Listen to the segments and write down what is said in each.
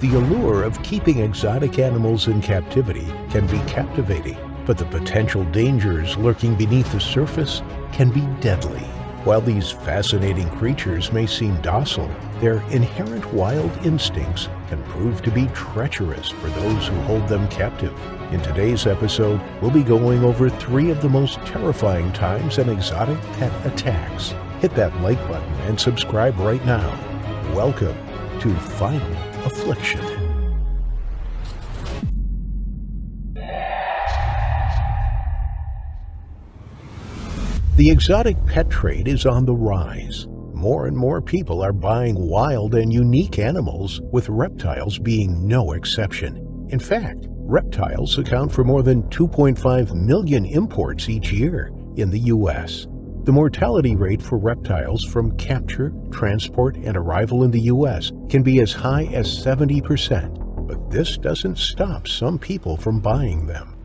The allure of keeping exotic animals in captivity can be captivating, but the potential dangers lurking beneath the surface can be deadly. While these fascinating creatures may seem docile, their inherent wild instincts can prove to be treacherous for those who hold them captive. In today's episode, we'll be going over 3 of the most terrifying times an exotic pet attacks. Hit that like button and subscribe right now. Welcome to Final Affliction. The exotic pet trade is on the rise. More and more people are buying wild and unique animals, with reptiles being no exception. In fact, reptiles account for more than 2.5 million imports each year in the U.S. The mortality rate for reptiles from capture, transport, and arrival in the U.S. can be as high as 70%, but this doesn't stop some people from buying them.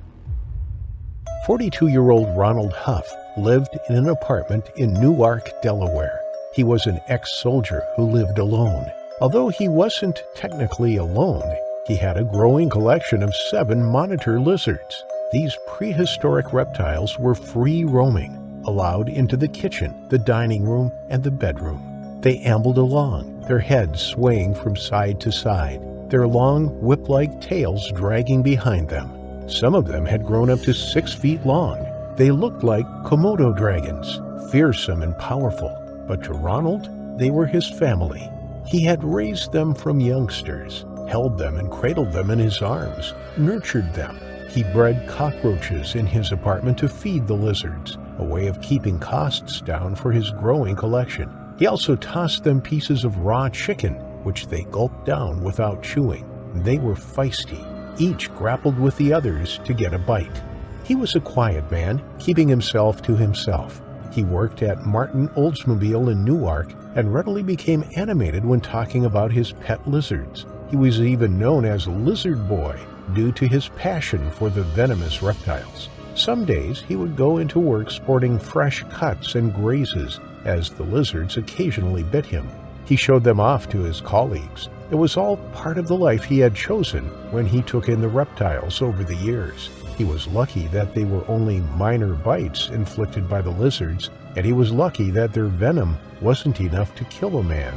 42-year-old Ronald Huff lived in an apartment in Newark, Delaware. He was an ex-soldier who lived alone. Although he wasn't technically alone, he had a growing collection of 7 monitor lizards. These prehistoric reptiles were free-roaming, allowed into the kitchen, the dining room, and the bedroom. They ambled along, their heads swaying from side to side, their long whip-like tails dragging behind them. Some of them had grown up to 6 feet long. They looked like Komodo dragons, fearsome and powerful, but to Ronald, they were his family. He had raised them from youngsters, held them and cradled them in his arms, nurtured them. He bred cockroaches in his apartment to feed the lizards, a way of keeping costs down for his growing collection. He also tossed them pieces of raw chicken, which they gulped down without chewing. They were feisty. Each grappled with the others to get a bite. He was a quiet man, keeping himself to himself. He worked at Martin Oldsmobile in Newark and readily became animated when talking about his pet lizards. He was even known as Lizard Boy due to his passion for the venomous reptiles. Some days he would go into work sporting fresh cuts and grazes, as the lizards occasionally bit him. He showed them off to his colleagues. It was all part of the life he had chosen when he took in the reptiles over the years. He was lucky that they were only minor bites inflicted by the lizards, and he was lucky that their venom wasn't enough to kill a man.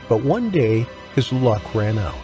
But one day, his luck ran out.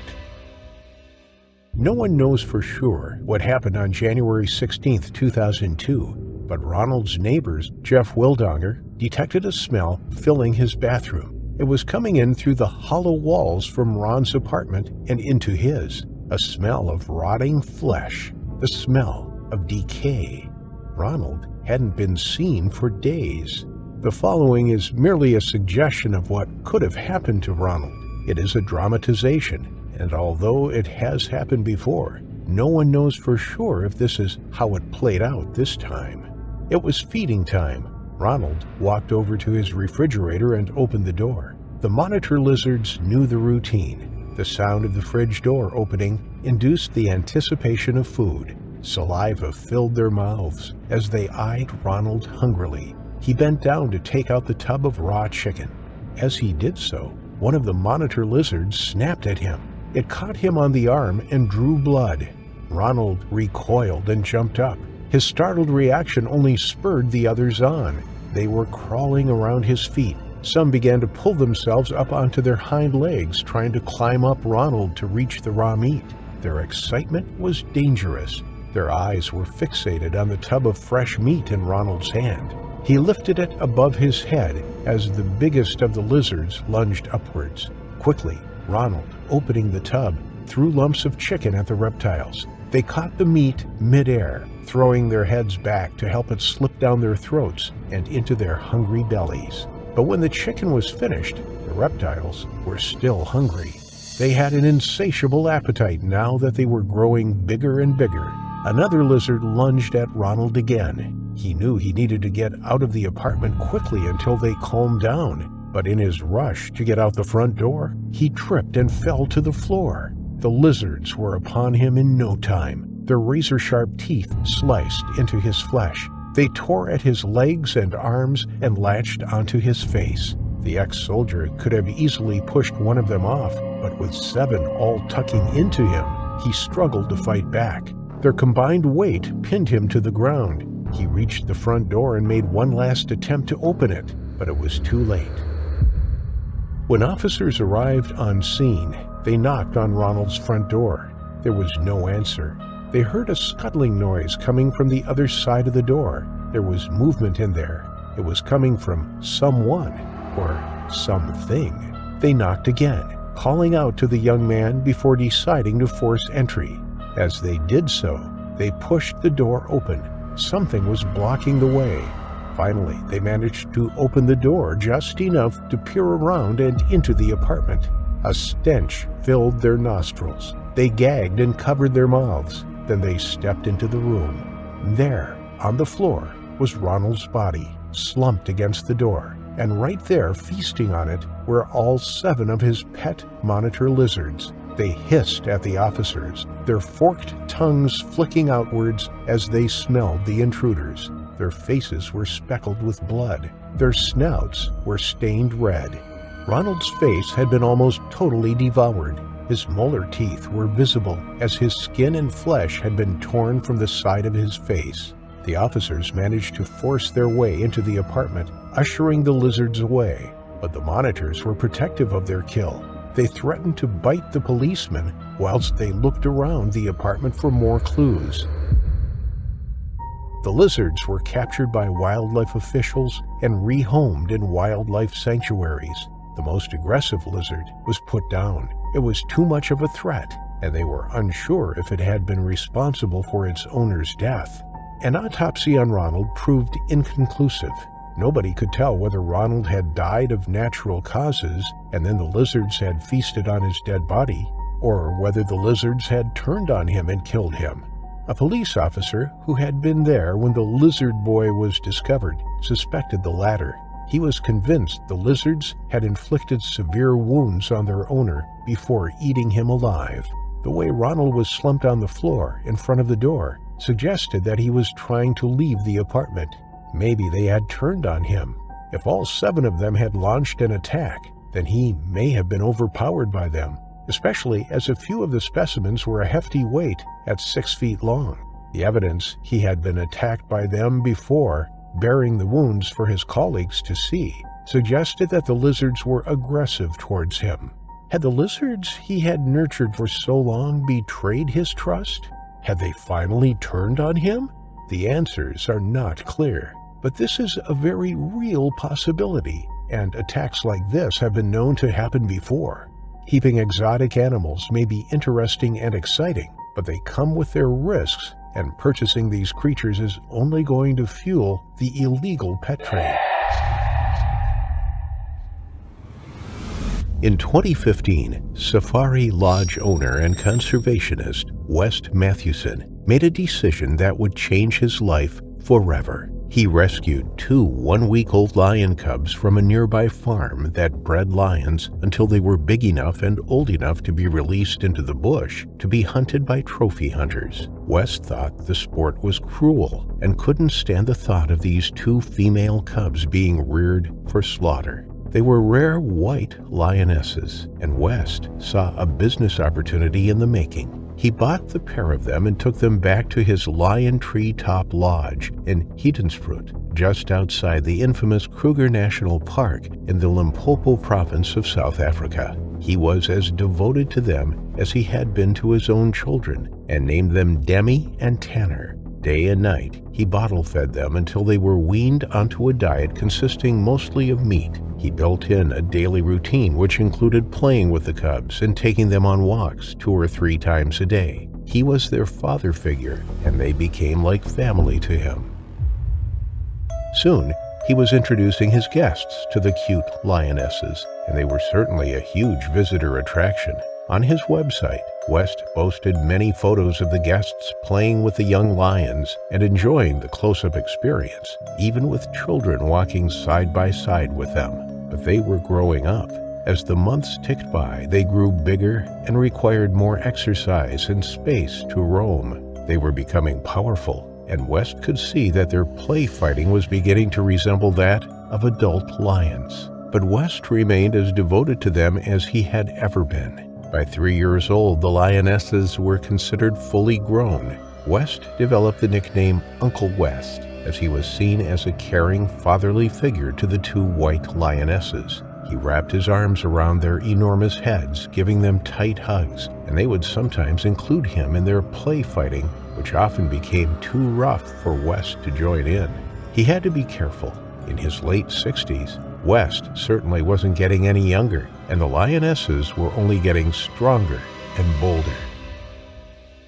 No one knows for sure what happened on January 16, 2002, but Ronald's neighbors, Jeff Wildonger, detected a smell filling his bathroom. It was coming in through the hollow walls from Ron's apartment and into his, a smell of rotting flesh, the smell of decay. Ronald hadn't been seen for days. The following is merely a suggestion of what could have happened to Ronald. It is a dramatization, and although it has happened before, no one knows for sure if this is how it played out this time. It was feeding time. Ronald walked over to his refrigerator and opened the door. The monitor lizards knew the routine. The sound of the fridge door opening induced the anticipation of food. Saliva filled their mouths as they eyed Ronald hungrily. He bent down to take out the tub of raw chicken. As he did so, one of the monitor lizards snapped at him. It caught him on the arm and drew blood. Ronald recoiled and jumped up. His startled reaction only spurred the others on. They were crawling around his feet. Some began to pull themselves up onto their hind legs, trying to climb up Ronald to reach the raw meat. Their excitement was dangerous. Their eyes were fixated on the tub of fresh meat in Ronald's hand. He lifted it above his head as the biggest of the lizards lunged upwards. Quickly, Ronald, opening the tub, threw lumps of chicken at the reptiles. They caught the meat mid-air, throwing their heads back to help it slip down their throats and into their hungry bellies. But when the chicken was finished, the reptiles were still hungry. They had an insatiable appetite now that they were growing bigger and bigger. Another lizard lunged at Ronald again. He knew he needed to get out of the apartment quickly until they calmed down, but in his rush to get out the front door, he tripped and fell to the floor. The lizards were upon him in no time. Their razor-sharp teeth sliced into his flesh. They tore at his legs and arms and latched onto his face. The ex-soldier could have easily pushed one of them off, but with 7 all tucking into him, he struggled to fight back. Their combined weight pinned him to the ground. He reached the front door and made one last attempt to open it, but it was too late. When officers arrived on scene, they knocked on Ronald's front door. There was no answer. They heard a scuttling noise coming from the other side of the door. There was movement in there. It was coming from someone or something. They knocked again, calling out to the young man before deciding to force entry. As they did so, they pushed the door open. Something was blocking the way. Finally, they managed to open the door just enough to peer around and into the apartment. A stench filled their nostrils. They gagged and covered their mouths. Then they stepped into the room. There, on the floor, was Ronald's body, slumped against the door, and right there, feasting on it, were all 7 of his pet monitor lizards. They hissed at the officers, their forked tongues flicking outwards as they smelled the intruders. Their faces were speckled with blood. Their snouts were stained red. Ronald's face had been almost totally devoured. His molar teeth were visible as his skin and flesh had been torn from the side of his face. The officers managed to force their way into the apartment, ushering the lizards away. But the monitors were protective of their kill. They threatened to bite the policemen whilst they looked around the apartment for more clues. The lizards were captured by wildlife officials and rehomed in wildlife sanctuaries. The most aggressive lizard was put down. It was too much of a threat, and they were unsure if it had been responsible for its owner's death. An autopsy on Ronald proved inconclusive. Nobody could tell whether Ronald had died of natural causes and then the lizards had feasted on his dead body, or whether the lizards had turned on him and killed him. A police officer who had been there when the lizard boy was discovered suspected the latter. He was convinced the lizards had inflicted severe wounds on their owner before eating him alive. The way Ronald was slumped on the floor in front of the door suggested that he was trying to leave the apartment. Maybe they had turned on him. If all 7 of them had launched an attack, then he may have been overpowered by them, especially as a few of the specimens were a hefty weight at 6 feet long. The evidence he had been attacked by them before, bearing the wounds for his colleagues to see, suggested that the lizards were aggressive towards him. Had the lizards he had nurtured for so long betrayed his trust? Had they finally turned on him? The answers are not clear, but this is a very real possibility, and attacks like this have been known to happen before. Keeping exotic animals may be interesting and exciting, but they come with their risks, and purchasing these creatures is only going to fuel the illegal pet trade. In 2015, Safari Lodge owner and conservationist West Mathewson made a decision that would change his life forever. He rescued 2 one-week-old lion cubs from a nearby farm that bred lions until they were big enough and old enough to be released into the bush to be hunted by trophy hunters. West thought the sport was cruel and couldn't stand the thought of these 2 female cubs being reared for slaughter. They were rare white lionesses, and West saw a business opportunity in the making. He bought the pair of them and took them back to his Lion Tree Top Lodge in Hedensprut, just outside the infamous Kruger National Park in the Limpopo province of South Africa. He was as devoted to them as he had been to his own children, and named them Demi and Tanner. Day and night, he bottle-fed them until they were weaned onto a diet consisting mostly of meat. He built in a daily routine which included playing with the cubs and taking them on walks 2 or 3 times a day. He was their father figure, and they became like family to him. Soon, he was introducing his guests to the cute lionesses, and they were certainly a huge visitor attraction. On his website, West posted many photos of the guests playing with the young lions and enjoying the close-up experience, even with children walking side by side with them. But they were growing up. As the months ticked by, they grew bigger and required more exercise and space to roam. They were becoming powerful, and West could see that their play fighting was beginning to resemble that of adult lions. but West remained as devoted to them as he had ever been. By 3 years old, the lionesses were considered fully grown. West developed the nickname Uncle West, as he was seen as a caring, fatherly figure to the two white lionesses. He wrapped his arms around their enormous heads, giving them tight hugs, and they would sometimes include him in their play fighting, which often became too rough for West to join in. He had to be careful. In his late 60s, West certainly wasn't getting any younger, and the lionesses were only getting stronger and bolder.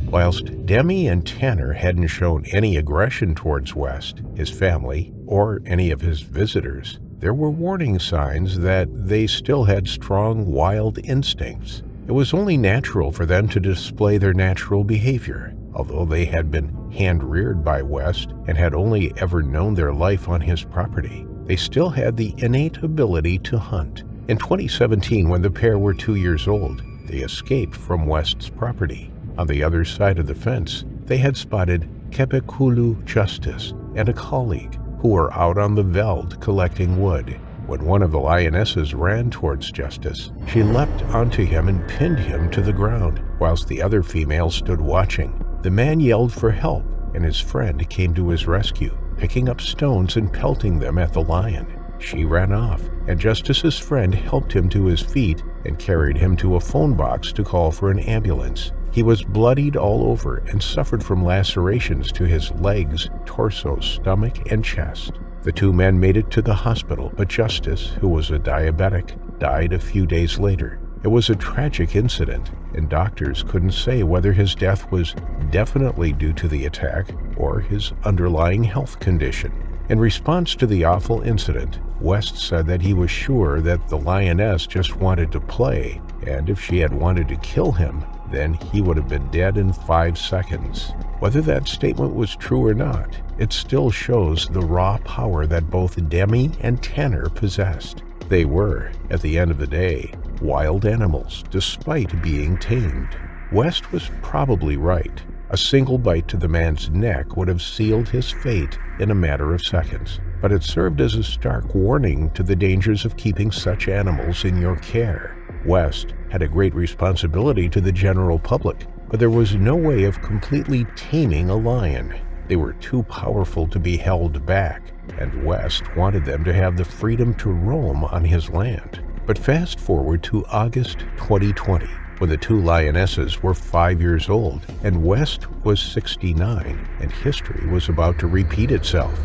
Whilst Demi and Tanner hadn't shown any aggression towards West, his family, or any of his visitors, there were warning signs that they still had strong wild instincts. It was only natural for them to display their natural behavior. Although they had been hand-reared by West and had only ever known their life on his property, they still had the innate ability to hunt. In 2017, when the pair were 2 years old, they escaped from West's property. On the other side of the fence, they had spotted Kepekulu Justice and a colleague who were out on the veld collecting wood. When one of the lionesses ran towards Justice, she leapt onto him and pinned him to the ground, whilst the other female stood watching. The man yelled for help, and his friend came to his rescue, picking up stones and pelting them at the lion. She ran off, and Justice's friend helped him to his feet and carried him to a phone box to call for an ambulance. He was bloodied all over and suffered from lacerations to his legs, torso, stomach, and chest. The two men made it to the hospital, but Justice, who was a diabetic, died a few days later. It was a tragic incident, and doctors couldn't say whether his death was definitely due to the attack or his underlying health condition. In response to the awful incident, West said that he was sure that the lioness just wanted to play, and if she had wanted to kill him, then he would have been dead in 5 seconds. Whether that statement was true or not, it still shows the raw power that both Demi and Tanner possessed. They were, at the end of the day, wild animals, despite being tamed. West was probably right. A single bite to the man's neck would have sealed his fate in a matter of seconds, but it served as a stark warning to the dangers of keeping such animals in your care. West had a great responsibility to the general public, but there was no way of completely taming a lion. They were too powerful to be held back, and West wanted them to have the freedom to roam on his land. But fast forward to August 2020, when the two lionesses were 5 years old and West was 69, and history was about to repeat itself.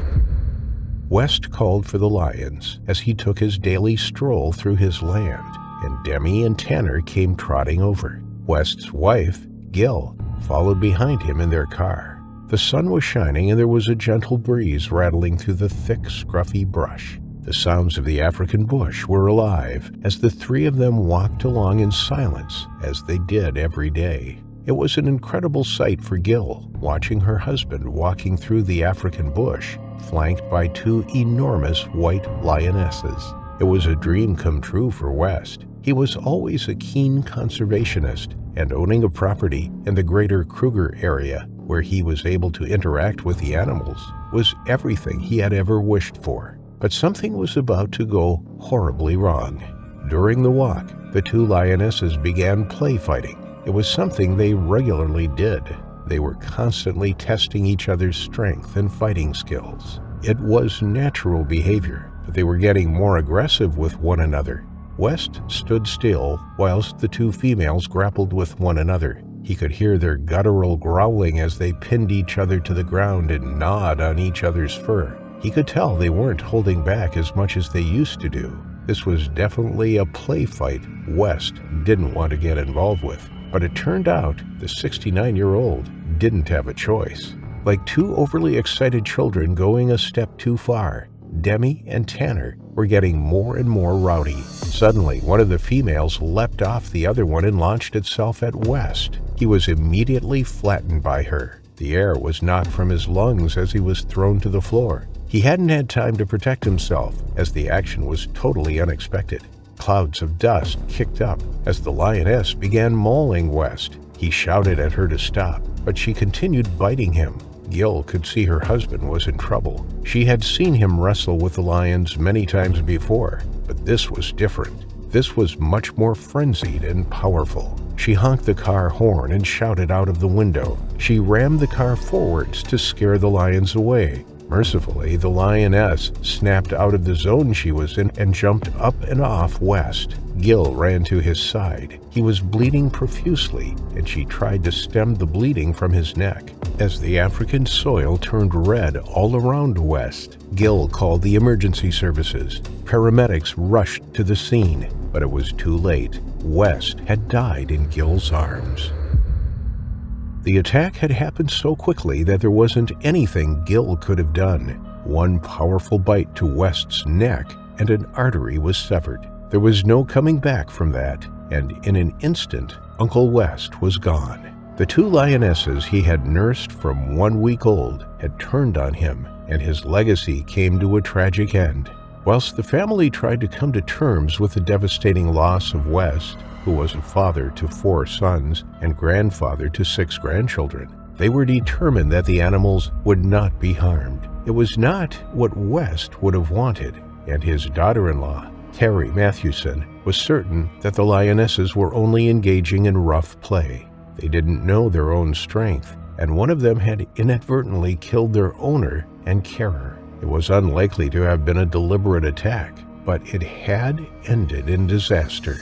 West called for the lions as he took his daily stroll through his land, and Demi and Tanner came trotting over. West's wife, Gil, followed behind him in their car. The sun was shining and there was a gentle breeze rattling through the thick, scruffy brush. The sounds of the African bush were alive as the three of them walked along in silence, as they did every day. It was an incredible sight for Gil, watching her husband walking through the African bush, flanked by two enormous white lionesses. It was a dream come true for West. He was always a keen conservationist, and owning a property in the greater Kruger area, where he was able to interact with the animals, was everything he had ever wished for. But something was about to go horribly wrong. During the walk, the two lionesses began play fighting. It was something they regularly did. They were constantly testing each other's strength and fighting skills. It was natural behavior, but they were getting more aggressive with one another. West stood still whilst the two females grappled with one another. He could hear their guttural growling as they pinned each other to the ground and gnawed on each other's fur. He could tell they weren't holding back as much as they used to do. This was definitely a play fight West didn't want to get involved with. But it turned out the 69-year-old didn't have a choice. Like two overly excited children going a step too far, Demi and Tanner were getting more and more rowdy. Suddenly, one of the females leapt off the other one and launched itself at West. He was immediately flattened by her. The air was knocked from his lungs as he was thrown to the floor. He hadn't had time to protect himself, as the action was totally unexpected. Clouds of dust kicked up as the lioness began mauling West. He shouted at her to stop, but she continued biting him. Gil could see her husband was in trouble. She had seen him wrestle with the lions many times before. But this was different. This was much more frenzied and powerful. She honked the car horn and shouted out of the window. She rammed the car forwards to scare the lions away. Mercifully, the lioness snapped out of the zone she was in and jumped up and off West. Gil ran to his side. He was bleeding profusely, and she tried to stem the bleeding from his neck. As the African soil turned red all around West, Gil called the emergency services. Paramedics rushed to the scene, but it was too late. West had died in Gil's arms. The attack had happened so quickly that there wasn't anything Gil could have done. One powerful bite to West's neck, and an artery was severed. There was no coming back from that, and in an instant, Uncle West was gone. The two lionesses he had nursed from 1 week old had turned on him, and his legacy came to a tragic end. Whilst the family tried to come to terms with the devastating loss of West, who was a father to 4 sons and grandfather to 6 grandchildren, they were determined that the animals would not be harmed. It was not what West would have wanted, and his daughter-in-law, Terry Mathewson, was certain that the lionesses were only engaging in rough play. They didn't know their own strength, and one of them had inadvertently killed their owner and carer. It was unlikely to have been a deliberate attack, but it had ended in disaster.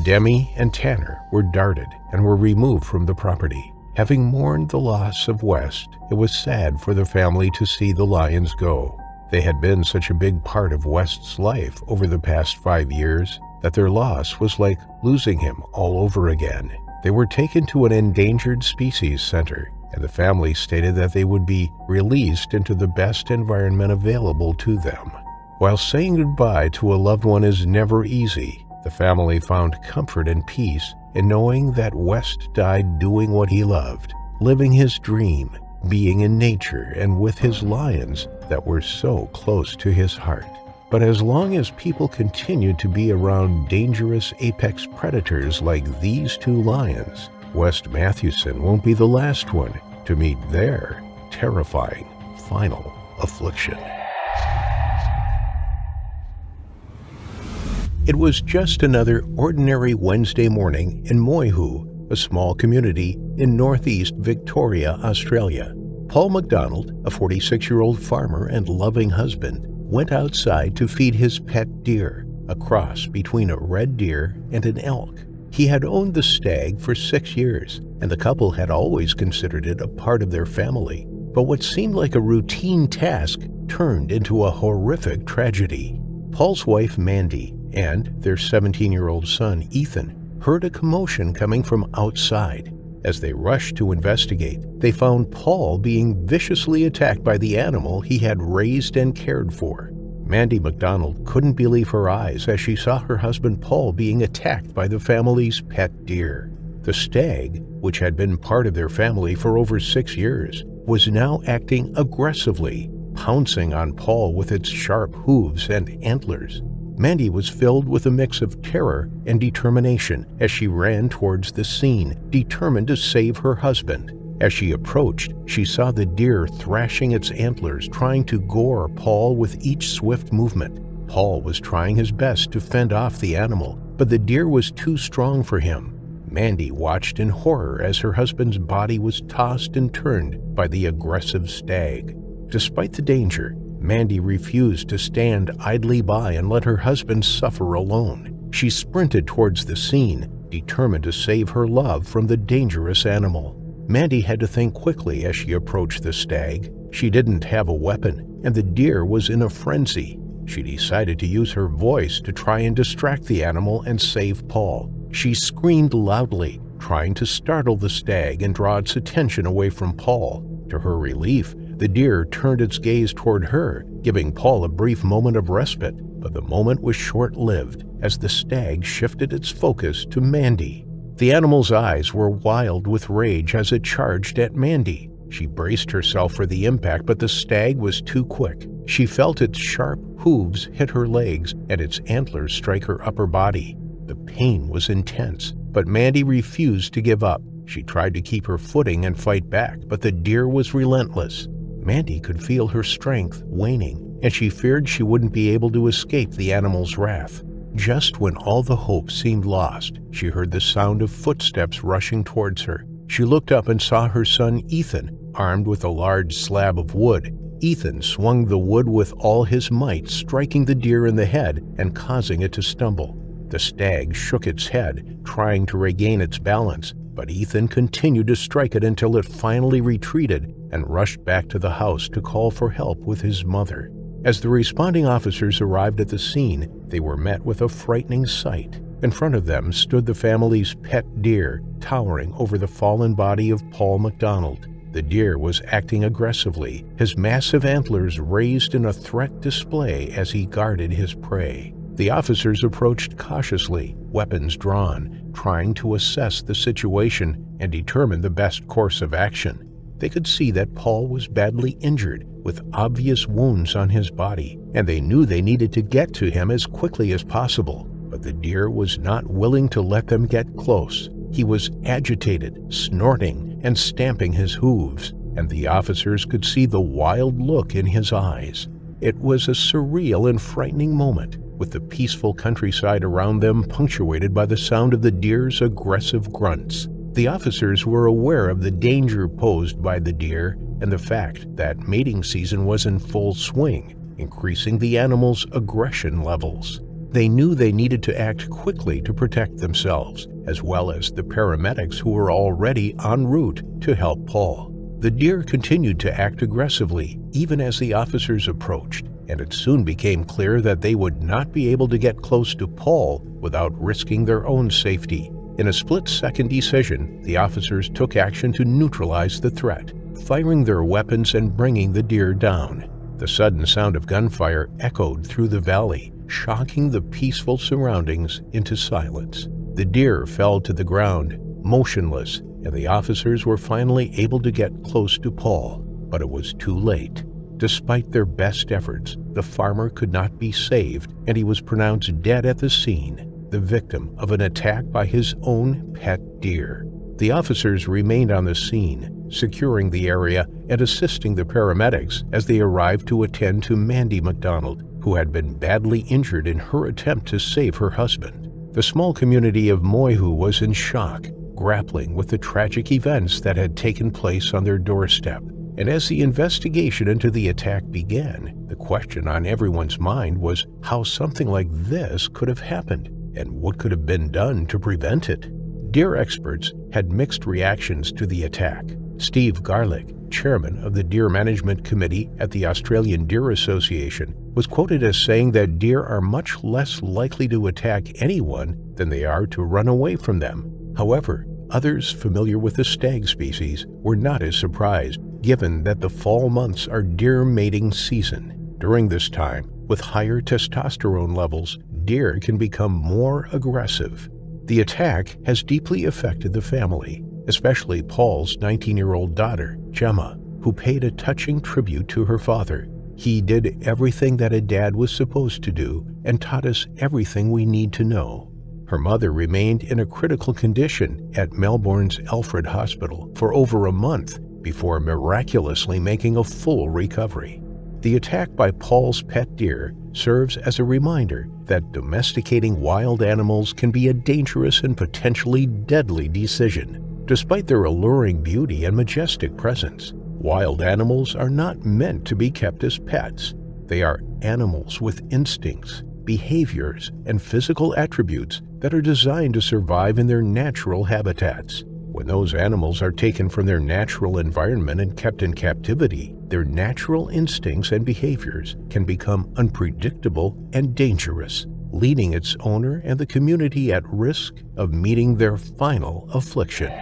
Demi and Tanner were darted and were removed from the property. Having mourned the loss of West, it was sad for the family to see the lions go. They had been such a big part of West's life over the past 5 years that their loss was like losing him all over again. They were taken to an endangered species center, and the family stated that they would be released into the best environment available to them. While saying goodbye to a loved one is never easy, the family found comfort and peace in knowing that West died doing what he loved, living his dream, being in nature and with his lions that were so close to his heart. But as long as people continue to be around dangerous apex predators like these 2 lions, West Mathewson won't be the last one to meet their terrifying final affliction. It was just another ordinary Wednesday morning in Moihu, a small community in northeast Victoria, Australia. Paul MacDonald, a 46-year-old farmer and loving husband, went outside to feed his pet deer, a cross between a red deer and an elk. He had owned the stag for 6 years, and the couple had always considered it a part of their family. But what seemed like a routine task turned into a horrific tragedy. Paul's wife, Mandy, and their 17-year-old son, Ethan, heard a commotion coming from outside. As they rushed to investigate, they found Paul being viciously attacked by the animal he had raised and cared for. Mandy MacDonald couldn't believe her eyes as she saw her husband Paul being attacked by the family's pet deer. The stag, which had been part of their family for over 6 years, was now acting aggressively, pouncing on Paul with its sharp hooves and antlers. Mandy was filled with a mix of terror and determination as she ran towards the scene, determined to save her husband. As she approached, she saw the deer thrashing its antlers, trying to gore Paul with each swift movement. Paul was trying his best to fend off the animal, but the deer was too strong for him. Mandy watched in horror as her husband's body was tossed and turned by the aggressive stag. Despite the danger, Mandy refused to stand idly by and let her husband suffer alone. She sprinted towards the scene, determined to save her love from the dangerous animal. Mandy had to think quickly as she approached the stag. She didn't have a weapon, and the deer was in a frenzy. She decided to use her voice to try and distract the animal and save Paul. She screamed loudly, trying to startle the stag and draw its attention away from Paul. To her relief, the deer turned its gaze toward her, giving Paul a brief moment of respite, but the moment was short-lived as the stag shifted its focus to Mandy. The animal's eyes were wild with rage as it charged at Mandy. She braced herself for the impact, but the stag was too quick. She felt its sharp hooves hit her legs and its antlers strike her upper body. The pain was intense, but Mandy refused to give up. She tried to keep her footing and fight back, but the deer was relentless. Mandy could feel her strength waning and she feared she wouldn't be able to escape the animal's wrath. Just when all the hope seemed lost, she heard the sound of footsteps rushing towards her. She looked up and saw her son Ethan, armed with a large slab of wood. Ethan swung the wood with all his might, striking the deer in the head and causing it to stumble. The stag shook its head, trying to regain its balance, but Ethan continued to strike it until it finally retreated and rushed back to the house to call for help with his mother. As the responding officers arrived at the scene, they were met with a frightening sight. In front of them stood the family's pet deer, towering over the fallen body of Paul MacDonald. The deer was acting aggressively, his massive antlers raised in a threat display as he guarded his prey. The officers approached cautiously, weapons drawn, trying to assess the situation and determine the best course of action. They could see that Paul was badly injured, with obvious wounds on his body, and they knew they needed to get to him as quickly as possible. But the deer was not willing to let them get close. He was agitated, snorting, and stamping his hooves, and the officers could see the wild look in his eyes. It was a surreal and frightening moment, with the peaceful countryside around them punctuated by the sound of the deer's aggressive grunts. The officers were aware of the danger posed by the deer and the fact that mating season was in full swing, increasing the animal's aggression levels. They knew they needed to act quickly to protect themselves, as well as the paramedics who were already en route to help Paul. The deer continued to act aggressively even as the officers approached, and it soon became clear that they would not be able to get close to Paul without risking their own safety. In a split-second decision, the officers took action to neutralize the threat, firing their weapons and bringing the deer down. The sudden sound of gunfire echoed through the valley, shocking the peaceful surroundings into silence. The deer fell to the ground, motionless, and the officers were finally able to get close to Paul, but it was too late. Despite their best efforts, the farmer could not be saved, and he was pronounced dead at the scene, the victim of an attack by his own pet deer. The officers remained on the scene, securing the area and assisting the paramedics as they arrived to attend to Mandy MacDonald, who had been badly injured in her attempt to save her husband. The small community of Moihu was in shock, grappling with the tragic events that had taken place on their doorstep. And as the investigation into the attack began, the question on everyone's mind was how something like this could have happened, and what could have been done to prevent it. Deer experts had mixed reactions to the attack. Steve Garlick, chairman of the Deer Management Committee at the Australian Deer Association, was quoted as saying that deer are much less likely to attack anyone than they are to run away from them. However, others familiar with the stag species were not as surprised, given that the fall months are deer mating season. During this time, with higher testosterone levels, deer can become more aggressive. The attack has deeply affected the family, especially Paul's 19-year-old daughter, Gemma, who paid a touching tribute to her father. He did everything that a dad was supposed to do and taught us everything we need to know. Her mother remained in a critical condition at Melbourne's Alfred Hospital for over a month before miraculously making a full recovery. The attack by Paul's pet deer serves as a reminder that domesticating wild animals can be a dangerous and potentially deadly decision. Despite their alluring beauty and majestic presence, wild animals are not meant to be kept as pets. They are animals with instincts, behaviors, and physical attributes that are designed to survive in their natural habitats. When those animals are taken from their natural environment and kept in captivity, their natural instincts and behaviors can become unpredictable and dangerous, leaving its owner and the community at risk of meeting their final affliction.